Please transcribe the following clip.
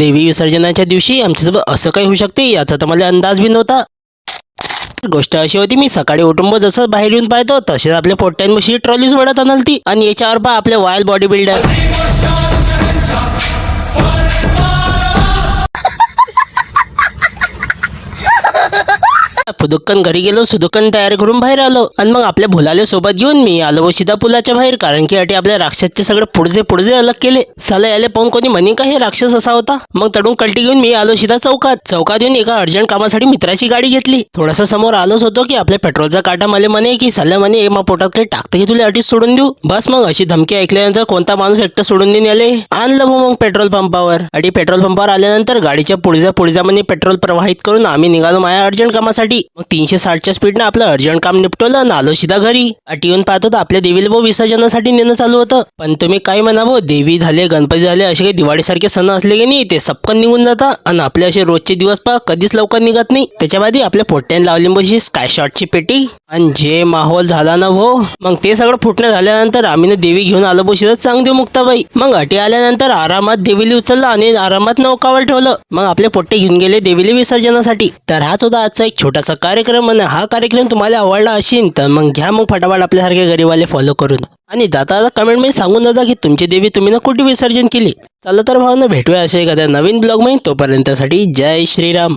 देवी विसर्जनाच्या दिवशी आमच्यासोबत असं काही होऊ शकते याचा तर मला अंदाज बी नव्हता. गोष्ट अशी होती, मी सकाळी उठून जसं बाहेर येऊन पाहतो तसेच आपल्या पोट्ट्यांपाशी ट्रॉलीज वडत आणल ती, आणि याच्यावर पहा आपले वायल बॉडी बिल्डर. पुदुक्कन घरी गेलो, सुदुक्कन तयार करून बाहेर आलो, आणि मग आपल्या भुलाले सोबत घेऊन मी आलो व सीधा पुलाच्या बाहेर, कारण की अटे आपल्या राक्षसचे सगळे पुढचे अलग केले. साला याले पाहून कोणी म्हणे का हे राक्षस असा होता. मग तडून कल्टी घेऊन मी आलो सीधा चौकात येऊन एका अर्जंट कामासाठी मित्राची गाडी घेतली. थोडासा समोर आलोच होतो की आपल्या पेट्रोलचा काटा मला म्हणे की साल्या म्हणे मा पोटात काही टाकतं की तुला अटीच सोडून देऊ. बस मग अशी धमकी ऐकल्यानंतर कोणता माणूस एकटं सोडून देऊन आले, आणलं मग पेट्रोल पंपावर. आणि पेट्रोल पंपावर आल्यानंतर गाडीच्या पुढच्या मध्ये पेट्रोल प्रवाहित करून आम्ही निघालो माझ्या अर्जंट कामासाठी. मग 360च्या स्पीडनं आपलं अर्जंट काम निपटवलं आणि आलो सीधा घरी. अटी येऊन पाहतो तर आपल्या देवीला व विसर्जनासाठी नेणं चालू होतं. पण तुम्ही काय म्हणा भाऊ, देवी झाले, गणपती झाले, असे काही दिवाळीसारखे सण असले की नाही ते सपकन निघून जातात, आणि आपले असे रोजचे दिवस पहा कधीच लवकर निघत नाही. त्याच्यामध्ये आपल्या पोट्ट्यान लावली बशी स्काय शॉटची पेटी, आणि जे माहोल झाला ना भो, मग ते सगळं फुटणं झाल्यानंतर आम्ही देवी घेऊन आलो बशी चांगदेव मुक्ताबाई. मग अटी आल्यानंतर आरामात देवीला उचललं आणि आरामात नौकावर ठेवलं. मग आपले पोट्टे घेऊन गेले देवीला विसर्जनासाठी. तर हाच होता आजचा एक छोटासा कार्यक्रम, आणि हा कार्यक्रम तुम्हाला आवडला असेल तर मग घ्या मग फटाफट आपल्यासारखे गरीबवाले फॉलो करून, आणि जाता कमेंटमध्ये सांगून जाता की तुमची देवी तुम्ही ना कुठे विसर्जन केली. चला तर भावना भेटूया असे एखाद्या नवीन ब्लॉग मध्ये. तोपर्यंतसाठी जय श्रीराम.